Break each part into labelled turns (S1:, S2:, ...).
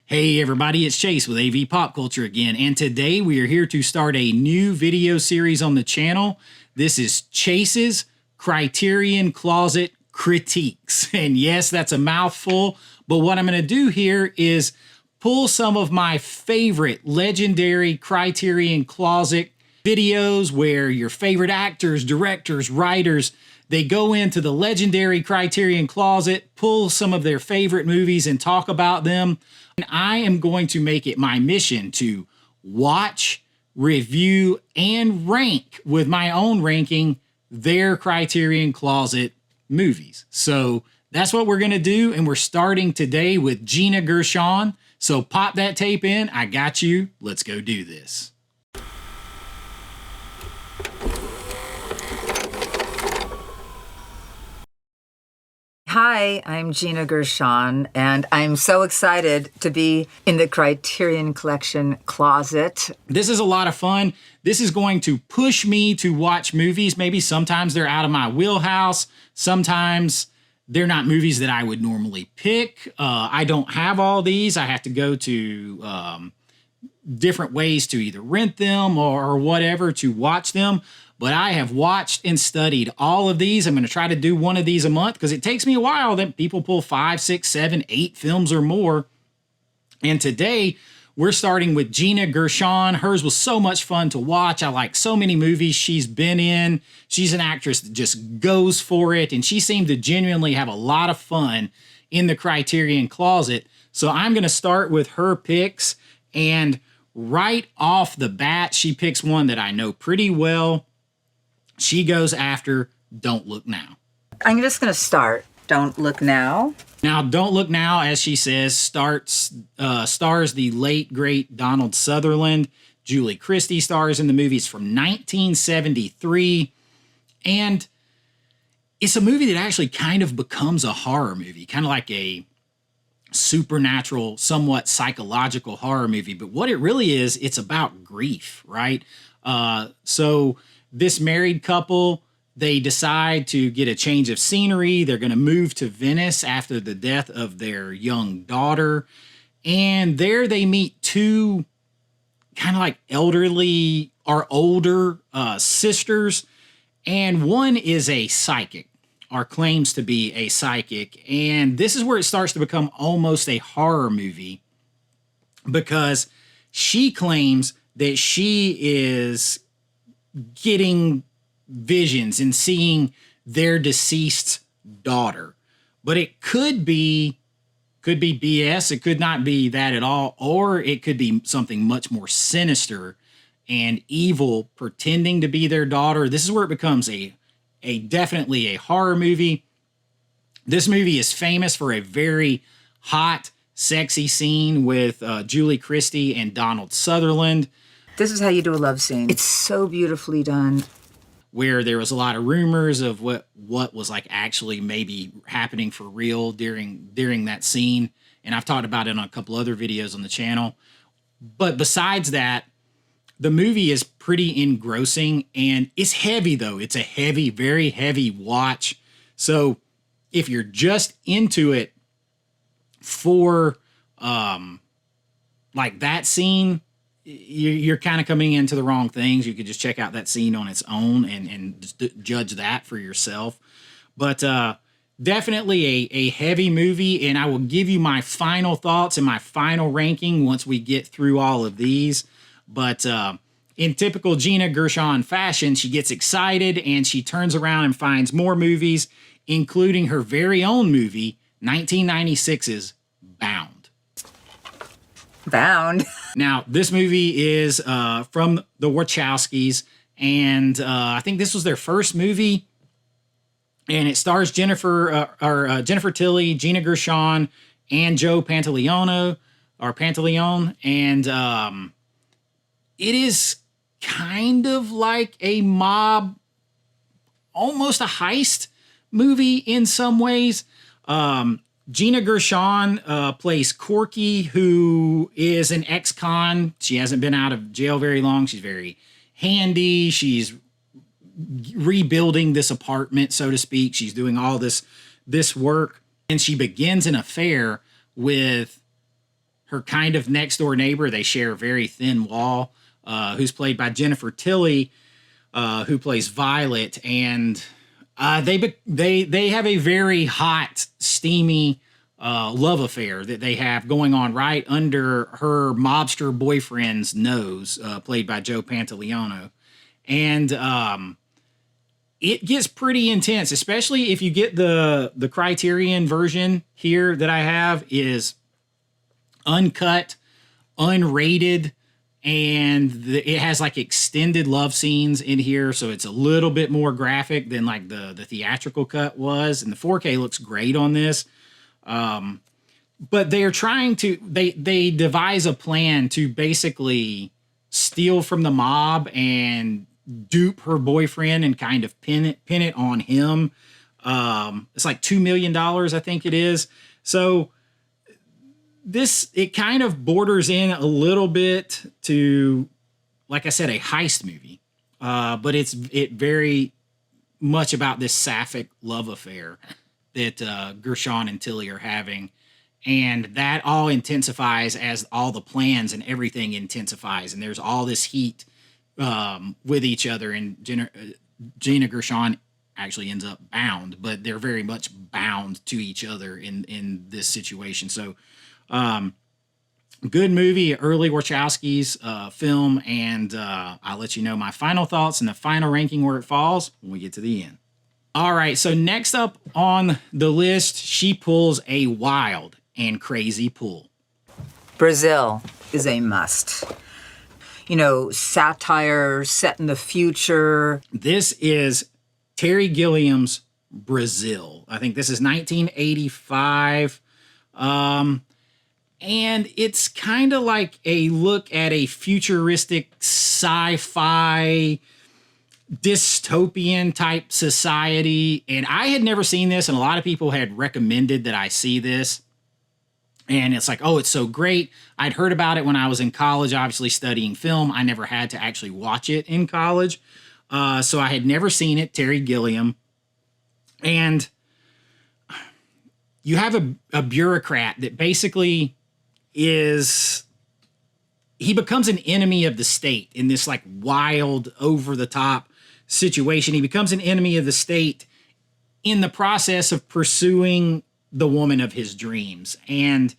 S1: Hey everybody, it's Chase with AVA Pop Culture again, and today we are here to start a new video series on the channel. This is Chase's Criterion Closet Critiques. And yes, that's a mouthful, but what I'm going to do here is pull some of my favorite legendary Criterion Closet videos where your favorite actors, directors, writers, they go into the legendary Criterion Closet, pull some of their favorite movies and talk about them. And I am going to make it my mission to watch, review, and rank with my own ranking their Criterion Closet movies. So that's what we're going to do. And we're starting today with Gina Gershon. So pop that tape in. I got you. Let's go do this.
S2: Hi, I'm Gina Gershon, and I'm so excited to be in the Criterion Collection closet.
S1: This is a lot of fun. This is going to push me to watch movies. Maybe sometimes they're out of my wheelhouse. Sometimes they're not movies that I would normally pick. I don't have all these. I have to go to different ways to either rent them or whatever to watch them. But I have watched and studied all of these. I'm going to try to do one of these a month because it takes me a while that people pull 5, 6, 7, 8 films or more. And today we're starting with Gina Gershon. Hers was so much fun to watch. I like so many movies she's been in. She's an actress that just goes for it. And she seemed to genuinely have a lot of fun in the Criterion Closet. So I'm going to start with her picks. And right off the bat, she picks one that I know pretty well. She goes after Don't Look Now.
S2: I'm just going to start Don't Look Now.
S1: Now, Don't Look Now, as she says, stars the late, great Donald Sutherland. Julie Christie stars in the movie. It's from 1973. And it's a movie that actually kind of becomes a horror movie, kind of like a supernatural, somewhat psychological horror movie. But what it really is, it's about grief, right? So this married couple, they decide to get a change of scenery. They're going to move to Venice after the death of their young daughter. And there they meet two kind of like elderly or older sisters. And one is a psychic, or claims to be a psychic. And this is where it starts to become almost a horror movie because she claims that she is getting visions and seeing their deceased daughter. But it could be BS. It could not be that at all. Or it could be something much more sinister and evil pretending to be their daughter. This is where it becomes definitely a horror movie. This movie is famous for a very hot, sexy scene with Julie Christie and Donald Sutherland.
S2: This is how you do a love scene. It's so beautifully done.
S1: Where there was a lot of rumors of what was like actually maybe happening for real during that scene. And I've talked about it on a couple other videos on the channel. But besides that, the movie is pretty engrossing and it's heavy though. It's a heavy, very heavy watch. So if you're just into it for like that scene, you're kind of coming into the wrong things. You could just check out that scene on its own and just judge that for yourself. But definitely a heavy movie, and I will give you my final thoughts and my final ranking once we get through all of these. But in typical Gina Gershon fashion, she gets excited and she turns around and finds more movies, including her very own movie, 1996's Bound.
S2: Bound.
S1: Now, this movie is from the Wachowskis, and I think this was their first movie, and it stars Jennifer Tilly, Gina Gershon, and Joe Pantoliano, and it is kind of like a mob, almost a heist movie in some ways. Gina Gershon plays Corky, who is an ex-con. She hasn't been out of jail very long. She's very handy. She's rebuilding this apartment, so to speak. She's doing all this work. And she begins an affair with her kind of next door neighbor. They share a very thin wall, who's played by Jennifer Tilly, who plays Violet, and they have a very hot, steamy love affair that they have going on right under her mobster boyfriend's nose, played by Joe Pantoliano. And it gets pretty intense, especially if you get the Criterion version here that I have is uncut, unrated, and it has like extended love scenes in here, so it's a little bit more graphic than like the theatrical cut was. And the 4K looks great on this. But they're trying to they devise a plan to basically steal from the mob and dupe her boyfriend and kind of pin it on him. It's like $2 million, I think it is. So it kind of borders in a little bit to, like I said, a heist movie. But it very much about this sapphic love affair that Gershon and Tilly are having. And that all intensifies as all the plans and everything intensifies. And there's all this heat with each other. And Gina Gershon actually ends up bound, but they're very much bound to each other in this situation. So good movie, early Wachowski's film, and I'll let you know my final thoughts and the final ranking where it falls when we get to the end. All right, so next up on the list, she pulls a wild and crazy pull.
S2: Brazil is a must. You know, satire set in the future.
S1: This is Terry Gilliam's Brazil. I think this is 1985. And it's kind of like a look at a futuristic sci-fi dystopian type society. And I had never seen this, and a lot of people had recommended that I see this. And it's like, oh, it's so great. I'd heard about it when I was in college, obviously studying film. I never had to actually watch it in college. So I had never seen it, Terry Gilliam. And you have a bureaucrat that basically he becomes an enemy of the state in this like wild, over the top situation. He becomes an enemy of the state in the process of pursuing the woman of his dreams. And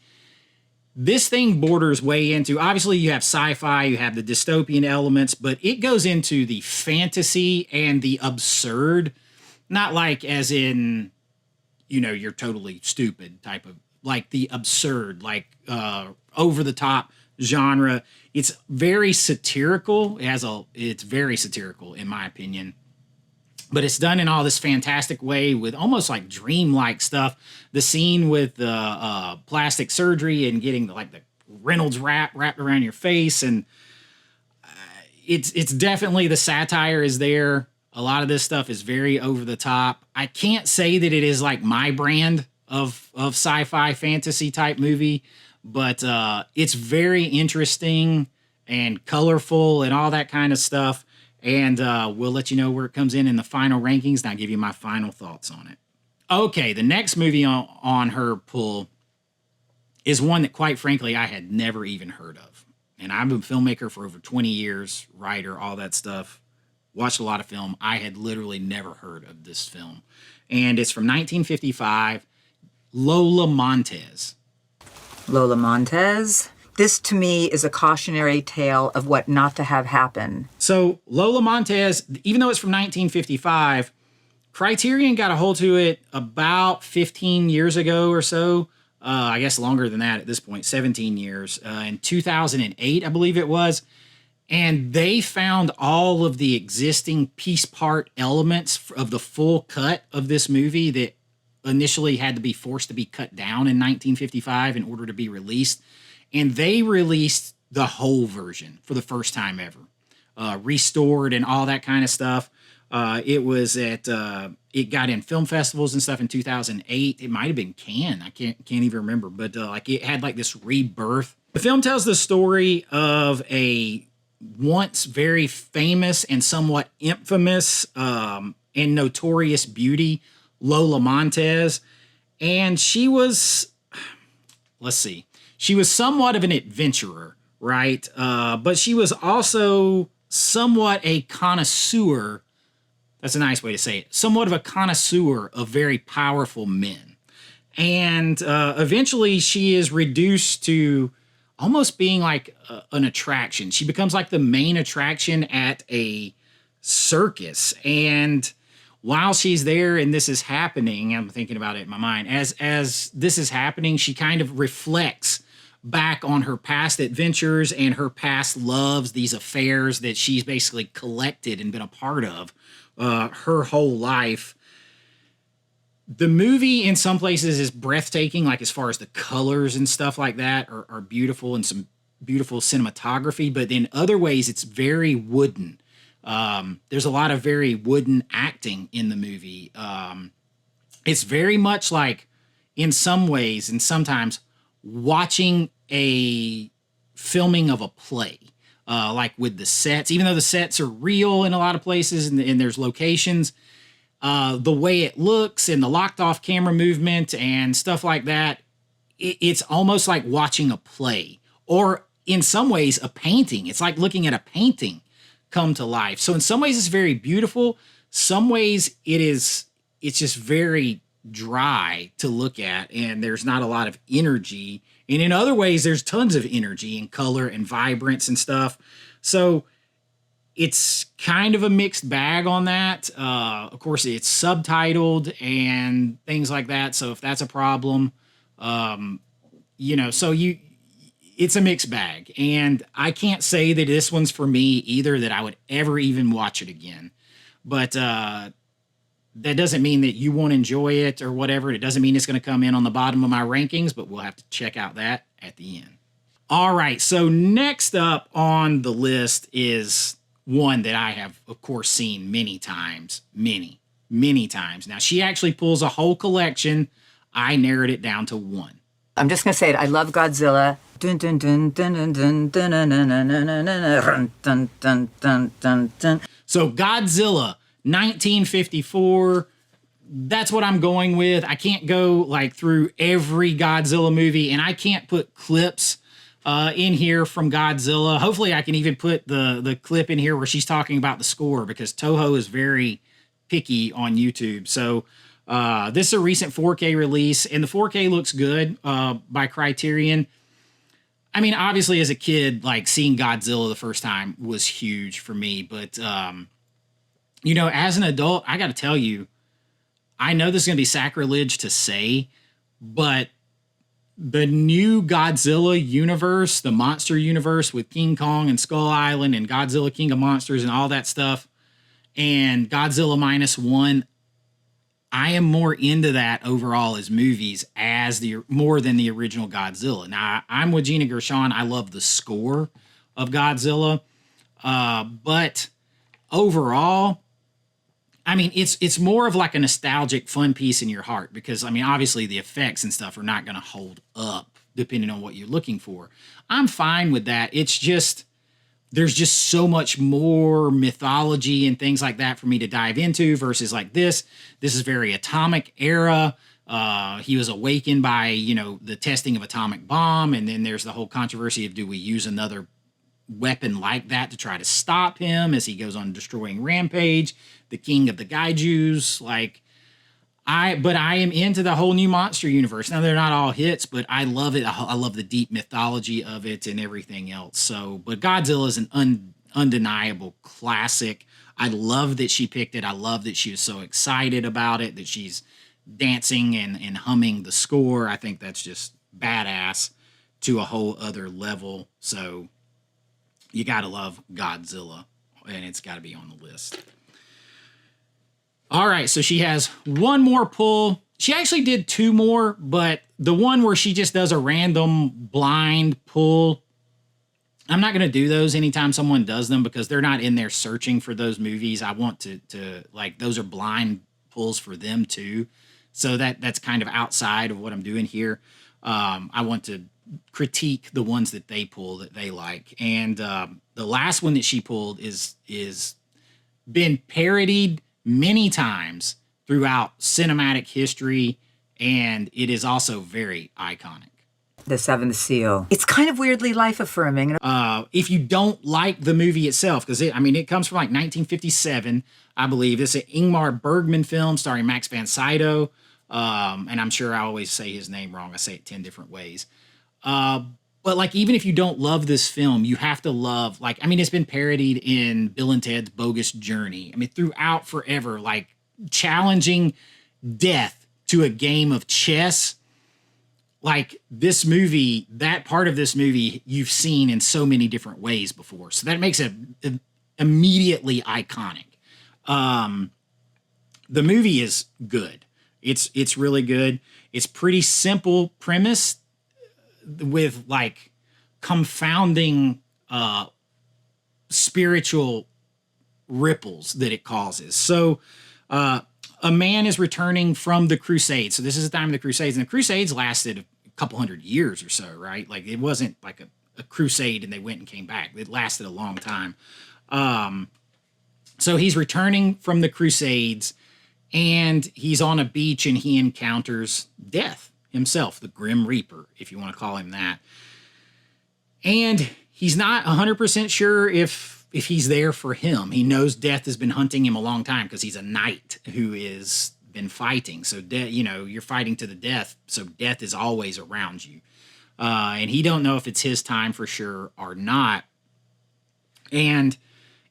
S1: this thing borders way into, obviously you have sci-fi, you have the dystopian elements, but it goes into the fantasy and the absurd, not like as in, you know, you're totally stupid type of, like the absurd, like over the top genre. It's very satirical. It's very satirical in my opinion, but it's done in all this fantastic way with almost like dreamlike stuff. The scene with the plastic surgery and getting the Reynolds wrapped around your face, and it's definitely, the satire is there. A lot of this stuff is very over the top. I can't say that it is like my brand of sci-fi fantasy type movie, but it's very interesting and colorful and all that kind of stuff. And we'll let you know where it comes in the final rankings, and I'll give you my final thoughts on it. Okay, the next movie on her pull is one that, quite frankly, I had never even heard of. And I'm a filmmaker for over 20 years, writer, all that stuff. Watched a lot of film. I had literally never heard of this film. And it's from 1955, Lola Montez.
S2: Lola Montez. This, to me, is a cautionary tale of what not to have happen.
S1: So Lola Montez, even though it's from 1955, Criterion got a hold to it about 15 years ago or so. I guess longer than that at this point, 17 years. In 2008, I believe it was. And they found all of the existing piece part elements of the full cut of this movie that initially had to be forced to be cut down in 1955 in order to be released. And they released the whole version for the first time ever, restored and all that kind of stuff. It got in film festivals and stuff in 2008. It might have been Cannes. I can't even remember, but it had like this rebirth. The film tells the story of a once very famous and somewhat infamous and notorious beauty, Lola Montez. And she was, let's see, she was somewhat of an adventurer, right? But she was also somewhat a connoisseur. That's a nice way to say it. Somewhat of a connoisseur of very powerful men. And eventually she is reduced to almost being like an attraction. She becomes like the main attraction at a circus. And while she's there and this is happening, I'm thinking about it in my mind, as this is happening, she kind of reflects back on her past adventures and her past loves, these affairs that she's basically collected and been a part of her whole life. The movie in some places is breathtaking, like as far as the colors and stuff like that are beautiful, and some beautiful cinematography, but in other ways it's very wooden. There's a lot of very wooden acting in the movie. It's very much like, in some ways and sometimes, watching a filming of a play, like with the sets, even though the sets are real in a lot of places and there's locations, the way it looks and the locked off camera movement and stuff like that, it's almost like watching a play, or in some ways a painting. It's like looking at a painting come to life. So in some ways it's very beautiful. Some ways it's just very dry to look at, and there's not a lot of energy. And in other ways, there's tons of energy and color and vibrance and stuff. So it's kind of a mixed bag on that. Of course, it's subtitled and things like that. So if that's a problem, it's a mixed bag. And I can't say that this one's for me either, that I would ever even watch it again. But that doesn't mean that you won't enjoy it or whatever. It doesn't mean it's going to come in on the bottom of my rankings, but we'll have to check out that at the end. All right, so next up on the list is one that I have, of course, seen many times. Many times. Now, she actually pulls a whole collection. I narrowed it down to one.
S2: I'm just going to say it. I love Godzilla. Dun, dun, dun, dun, dun, dun, dun, dun, dun, dun, dun, dun, dun, dun, dun, dun.
S1: So Godzilla, 1954. That's what I'm going with. I can't go like through every Godzilla movie, and I can't put clips in here from Godzilla. Hopefully I can even put the clip in here where she's talking about the score, because Toho is very picky on YouTube. So this is a recent 4K release, and the 4K looks good by Criterion. I mean, obviously as a kid, like seeing Godzilla the first time was huge for me, but as an adult, I got to tell you, I know this is going to be sacrilege to say, but the new Godzilla universe, the monster universe with King Kong and Skull Island and Godzilla King of Monsters and all that stuff, and Godzilla -1, I am more into that overall as movies as more than the original Godzilla. Now, I'm with Gina Gershon. I love the score of Godzilla, but overall, I mean, it's more of like a nostalgic, fun piece in your heart, because, I mean, obviously the effects and stuff are not going to hold up depending on what you're looking for. I'm fine with that. It's just, there's just so much more mythology and things like that for me to dive into versus like this. This is very atomic era. He was awakened by, the testing of atomic bomb. And then there's the whole controversy of, do we use another weapon like that to try to stop him as he goes on destroying rampage, the king of the gaijus. But I am into the whole new monster universe. Now, they're not all hits, but I love it. I love the deep mythology of it and everything else. So, but Godzilla is an undeniable classic. I love that she picked it. I love that she was so excited about it, that she's dancing and humming the score. I think that's just badass to a whole other level. So you got to love Godzilla, and it's got to be on the list. All right, so she has one more pull. She actually did two more, but the one where she just does a random blind pull, I'm not going to do those anytime someone does them, because they're not in there searching for those movies. I want to like, those are blind pulls for them too. So that's kind of outside of what I'm doing here. I want to critique the ones that they pull that they like. And the last one that she pulled is been parodied many times throughout cinematic history, and it is also very iconic.
S2: The Seventh Seal. It's kind of weirdly life-affirming.
S1: If you don't like the movie itself, because it comes from like 1957, I believe. It's an Ingmar Bergman film starring Max von Sydow. And I'm sure I always say his name wrong. I say it 10 different ways. But like, even if you don't love this film, you have to love, like, it's been parodied in Bill and Ted's Bogus Journey. Throughout forever, like challenging death to a game of chess. Like this movie, that part of this movie, you've seen in so many different ways before. So that makes it immediately iconic. The movie is good. It's really good. It's pretty simple premise with like confounding spiritual ripples that it causes. So a man is returning from the Crusades. So this is the time of the Crusades, and the Crusades lasted a couple hundred years or so, right? Like it wasn't like a crusade and they went and came back. It lasted a long time. So he's returning from the Crusades, and he's on a beach, and he encounters death himself, the Grim Reaper, if you want to call him that. And he's not 100% sure if he's there for him. He knows death has been hunting him a long time because he's a knight who has been fighting. So, you're fighting to the death, so death is always around you. And he don't know if it's his time for sure or not. And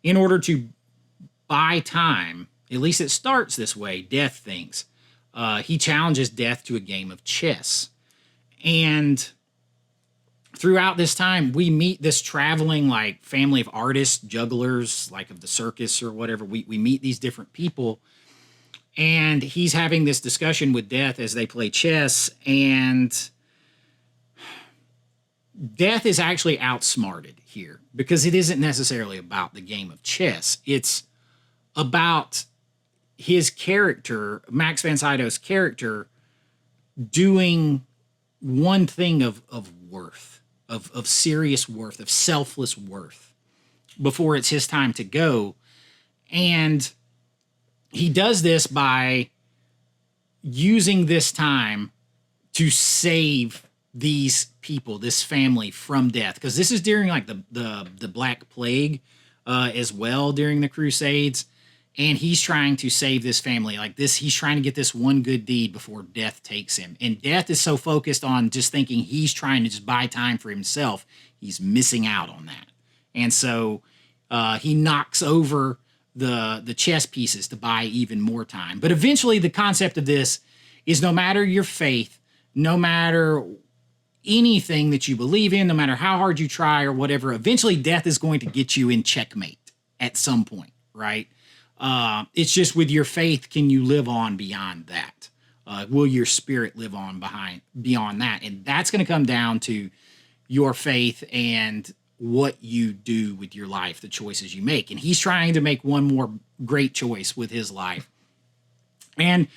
S1: in order to buy time, at least it starts this way, death thinks, he challenges death to a game of chess. And throughout this time, we meet this traveling like family of artists, jugglers, like of the circus or whatever. We meet these different people, and he's having this discussion with death as they play chess, and death is actually outsmarted here because it isn't necessarily about the game of chess. It's about his character, Max von Sydow's character, doing one thing of worth, of serious worth, of selfless worth, before it's his time to go. And he does this by using this time to save these people, this family, from death. Because this is during like the Black Plague as well, during the Crusades. And he's trying to save this family like this. He's trying to get this one good deed before death takes him. And death is so focused on just thinking he's trying to just buy time for himself. He's missing out on that. And so he knocks over the chess pieces to buy even more time. But eventually the concept of this is no matter your faith, no matter anything that you believe in, no matter how hard you try or whatever, eventually death is going to get you in checkmate at some point, right? It's just with your faith, can you live on beyond that? Will your spirit live on beyond that? And that's going to come down to your faith and what you do with your life, the choices you make. And he's trying to make one more great choice with his life. And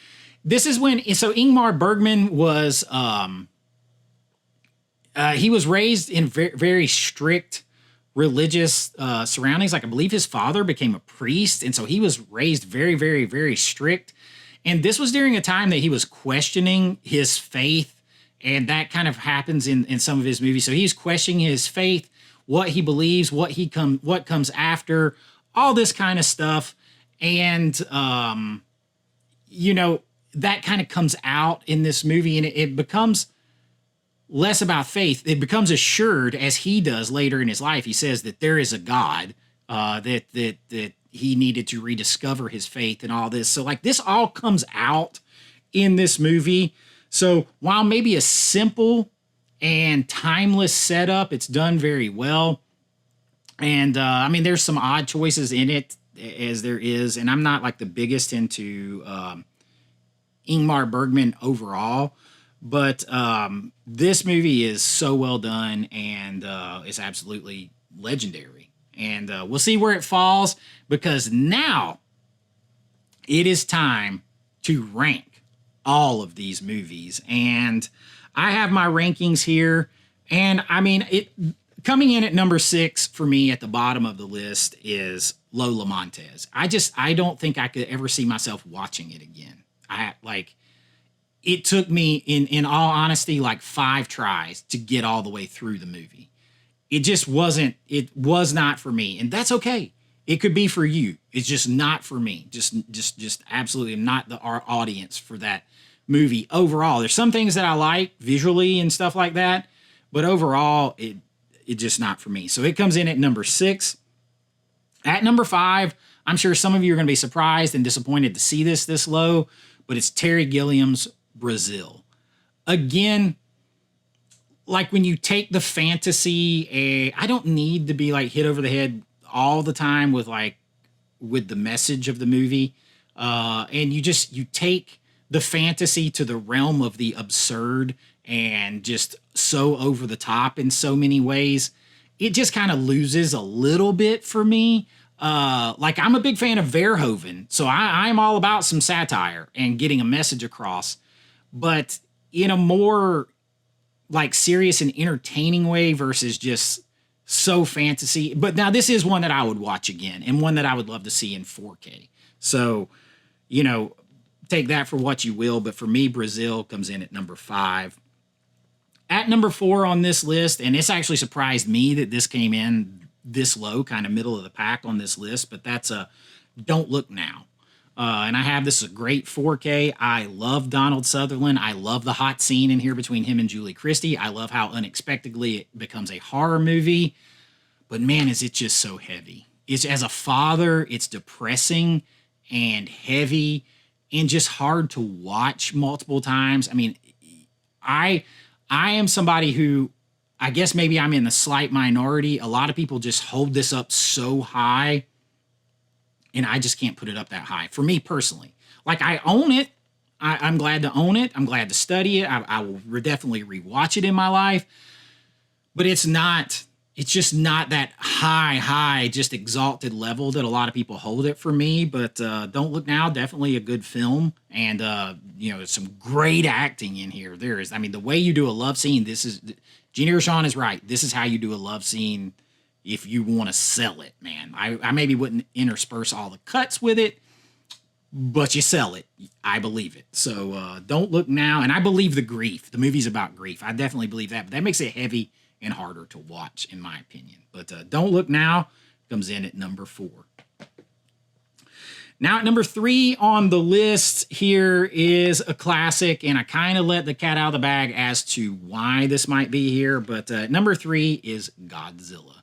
S1: this is so Ingmar Bergman was, he was raised in very, very strict religious surroundings. Like I believe his father became a priest, and so he was raised very, very, very strict. And this was during a time that he was questioning his faith, and that kind of happens in some of his movies. So he's questioning his faith, what he believes, what comes after, all this kind of stuff. And that kind of comes out in this movie, and it becomes less about faith. It becomes assured, as he does later in his life. He says that there is a God, that he needed to rediscover his faith and all this. So like this all comes out in this movie. So while maybe a simple and timeless setup, it's done very well. And there's some odd choices in it, as there is. And I'm not like the biggest into Ingmar Bergman overall. But this movie is so well done, and it's absolutely legendary. And we'll see where it falls, because now it is time to rank all of these movies. And I have my rankings here. And coming in at number 6 for me at the bottom of the list is Lola Montez. I don't think I could ever see myself watching it again. it took me, in all honesty, like 5 tries to get all the way through the movie. It just wasn't, it was not for me. And that's okay. It could be for you. It's just not for me. Just absolutely not our audience for that movie overall. There's some things that I like visually and stuff like that, but overall, it just not for me. So it comes in at number 6. At number 5, I'm sure some of you are going to be surprised and disappointed to see this low, but it's Terry Gilliam's Brazil. Again, like when you take the fantasy, I don't need to be like hit over the head all the time with the message of the movie. And you take the fantasy to the realm of the absurd and just so over the top in so many ways. It just kind of loses a little bit for me. Like I'm a big fan of Verhoeven, so I'm all about some satire and getting a message across, but in a more like serious and entertaining way versus just so fantasy. But now this is one that I would watch again and one that I would love to see in 4K. So, take that for what you will. But for me, Brazil comes in at number 5. At number 4 on this list, and this actually surprised me that this came in this low, kind of middle of the pack on this list, but that's Don't Look Now. And I have this a great 4K. I love Donald Sutherland. I love the hot scene in here between him and Julie Christie. I love how unexpectedly it becomes a horror movie. But man, is it just so heavy. It's, as a father, it's depressing and heavy and just hard to watch multiple times. I mean, I am somebody who, I guess maybe I'm in the slight minority. A lot of people just hold this up so high, and I just can't put it up that high. For me personally, like I own it. I'm glad to own it. I'm glad to study it. I will definitely rewatch it in my life, but it's just not that high, just exalted level that a lot of people hold it for me. But Don't Look Now, definitely a good film. And, there's some great acting in here. The way you do a love scene, Gina Gershon is right. This is how you do a love scene if you want to sell it, man. I maybe wouldn't intersperse all the cuts with it, but you sell it. I believe it. So Don't Look Now. And I believe the grief. The movie's about grief. I definitely believe that. But that makes it heavy and harder to watch, in my opinion. But Don't Look Now comes in at number 4. Now at number 3 on the list here is a classic, and I kind of let the cat out of the bag as to why this might be here, but number 3 is Godzilla.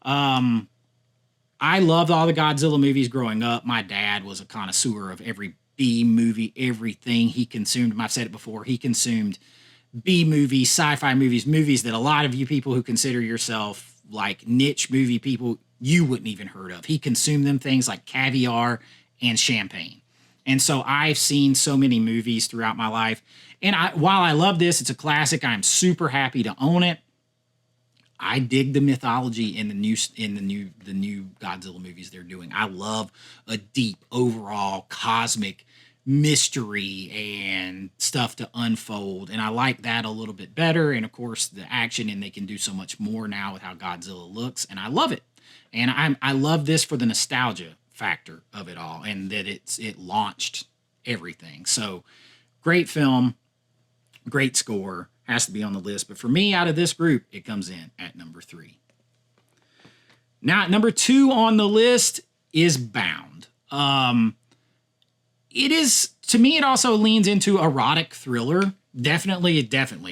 S1: I loved all the Godzilla movies growing up. My dad was a connoisseur of every B movie, everything he consumed. I've said it before, he consumed B movies, sci-fi movies, movies that a lot of you people who consider yourself like niche movie people, you wouldn't even heard of. He consumed them, things like caviar and champagne. And so I've seen so many movies throughout my life. And while I love this, it's a classic. I'm super happy to own it. I dig the mythology in the new Godzilla movies they're doing. I love a deep overall cosmic mystery and stuff to unfold, and I like that a little bit better. And of course, the action, and they can do so much more now with how Godzilla looks, and I love it. And I love this for the nostalgia factor of it all, and that it launched everything. So great film, great score, has to be on the list. But for me, out of this group, it comes in at number 3. Now at number 2 on the list is Bound. It is, to me, it also leans into erotic thriller. Definitely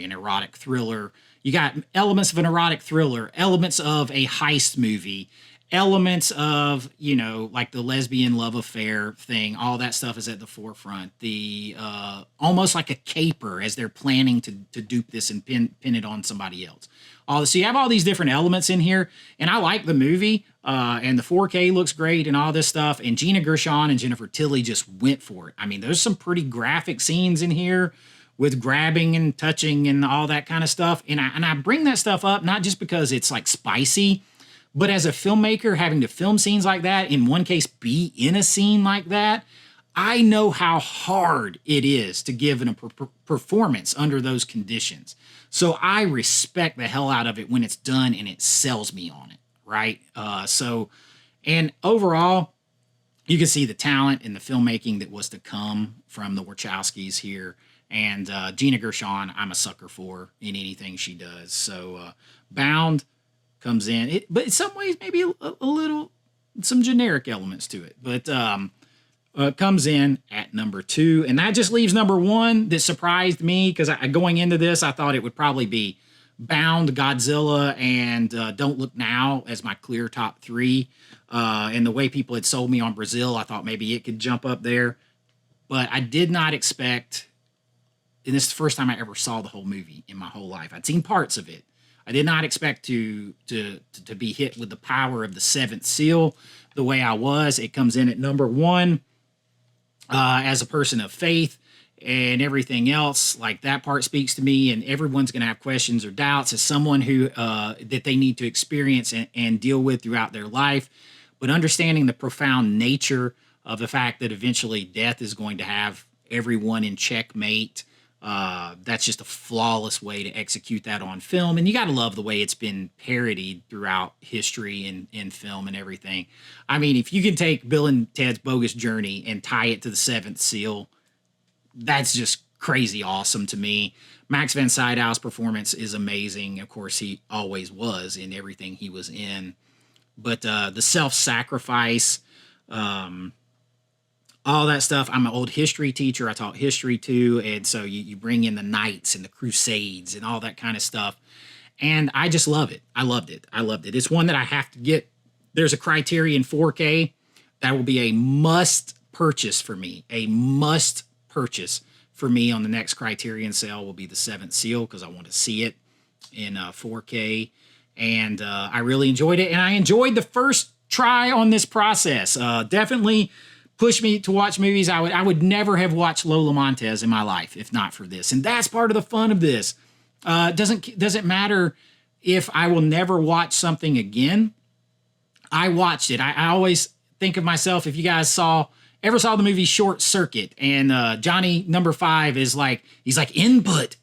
S1: an erotic thriller. You got elements of an erotic thriller, elements of a heist movie, elements of, like the lesbian love affair thing. All that stuff is at the forefront. The almost like a caper as they're planning to dupe this and pin it on somebody else. So you have all these different elements in here, and I like the movie, and the 4K looks great and all this stuff, and Gina Gershon and Jennifer Tilly just went for it. I mean, there's some pretty graphic scenes in here with grabbing and touching and all that kind of stuff, and I bring that stuff up not just because it's like spicy, but as a filmmaker, having to film scenes like that, in one case be in a scene like that, I know how hard it is to give a performance under those conditions. So I respect the hell out of it when it's done and it sells me on it, right? And overall, you can see the talent and the filmmaking that was to come from the Wachowskis here. And Gina Gershon, I'm a sucker for in anything she does. So Bound comes in, but in some ways maybe a little, some generic elements to it. But comes in at number 2, and that just leaves number 1 that surprised me, because going into this, I thought it would probably be Bound, Godzilla, and Don't Look Now as my clear top 3. And the way people had sold me on Brazil, I thought maybe it could jump up there. But I did not expect, and this is the first time I ever saw the whole movie in my whole life. I'd seen parts of it. I did not expect to be hit with the power of the 7th seal the way I was. It comes in at number 1. As a person of faith and everything else, like, that part speaks to me, and everyone's going to have questions or doubts as someone who that they need to experience and deal with throughout their life. But understanding the profound nature of the fact that eventually death is going to have everyone in checkmate, that's just a flawless way to execute that on film. And you got to love the way it's been parodied throughout history and in film and everything. I mean, if you can take Bill and Ted's Bogus Journey and tie it to the 7th seal, that's just crazy awesome to me. Max von Sydow's performance is amazing. Of course, he always was in everything he was in. But the self-sacrifice, all that stuff. I'm an old history teacher. I taught history too. And so you bring in the Knights and the Crusades and all that kind of stuff. And I just love it. I loved it. It's one that I have to get. There's a Criterion 4K. That will be a must purchase for me. A must purchase for me on the next Criterion sale will be the 7th seal, because I want to see it in 4K. And I really enjoyed it. And I enjoyed the first try on this process. Definitely pushed me to watch movies. I would never have watched Lola Montez in my life if not for this. And that's part of the fun of this. Doesn't matter if I will never watch something again. I watched it. I always think of myself, if you guys ever saw the movie Short Circuit, and Johnny number 5 is like, he's like, input.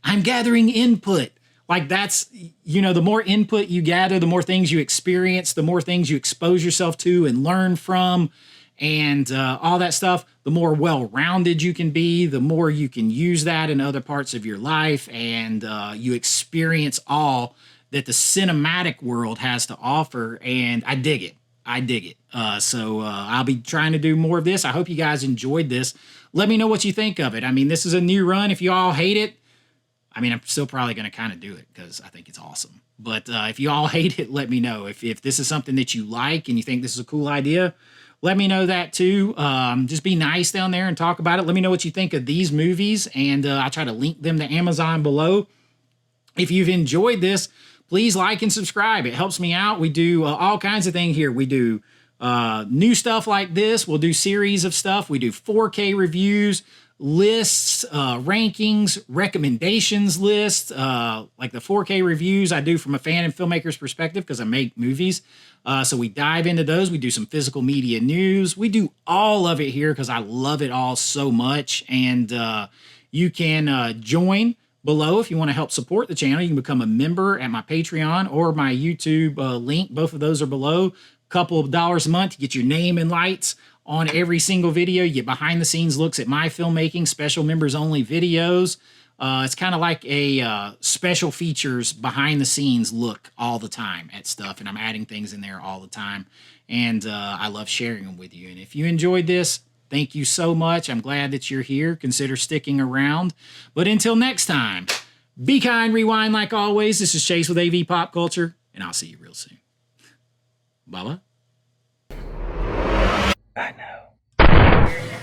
S1: I'm gathering input. Like, that's, the more input you gather, the more things you experience, the more things you expose yourself to and learn from, and all that stuff, the more well-rounded you can be, the more you can use that in other parts of your life, and you experience all that the cinematic world has to offer, and I dig it. So I'll be trying to do more of this. I hope you guys enjoyed this. Let me know what you think of it. I mean, this is a new run. If you all hate it, I mean, I'm still probably going to kind of do it because I think it's awesome. But if you all hate it, let me know. If this is something that you like and you think this is a cool idea, let me know that too. Just be nice down there and talk about it. Let me know what you think of these movies, and I'll try to link them to Amazon below. If you've enjoyed this, please like and subscribe. It helps me out. We do all kinds of things here. We do new stuff like this. We'll do series of stuff. We do 4K reviews, lists, rankings, recommendations lists. Like the 4K reviews I do from a fan and filmmaker's perspective because I make movies. So we dive into those. We do some physical media news. We do all of it here because I love it all so much. And you can join below if you want to help support the channel. You can become a member at my Patreon or my YouTube link. Both of those are below. A couple of dollars a month. You get your name and lights on every single video. You get behind the scenes looks at my filmmaking, special members only videos. It's kind of like a special features behind the scenes look all the time at stuff. And I'm adding things in there all the time. And I love sharing them with you. And if you enjoyed this, thank you so much. I'm glad that you're here. Consider sticking around. But until next time, be kind, rewind like always. This is Chase with AV Pop Culture, and I'll see you real soon. Bye-bye. I know.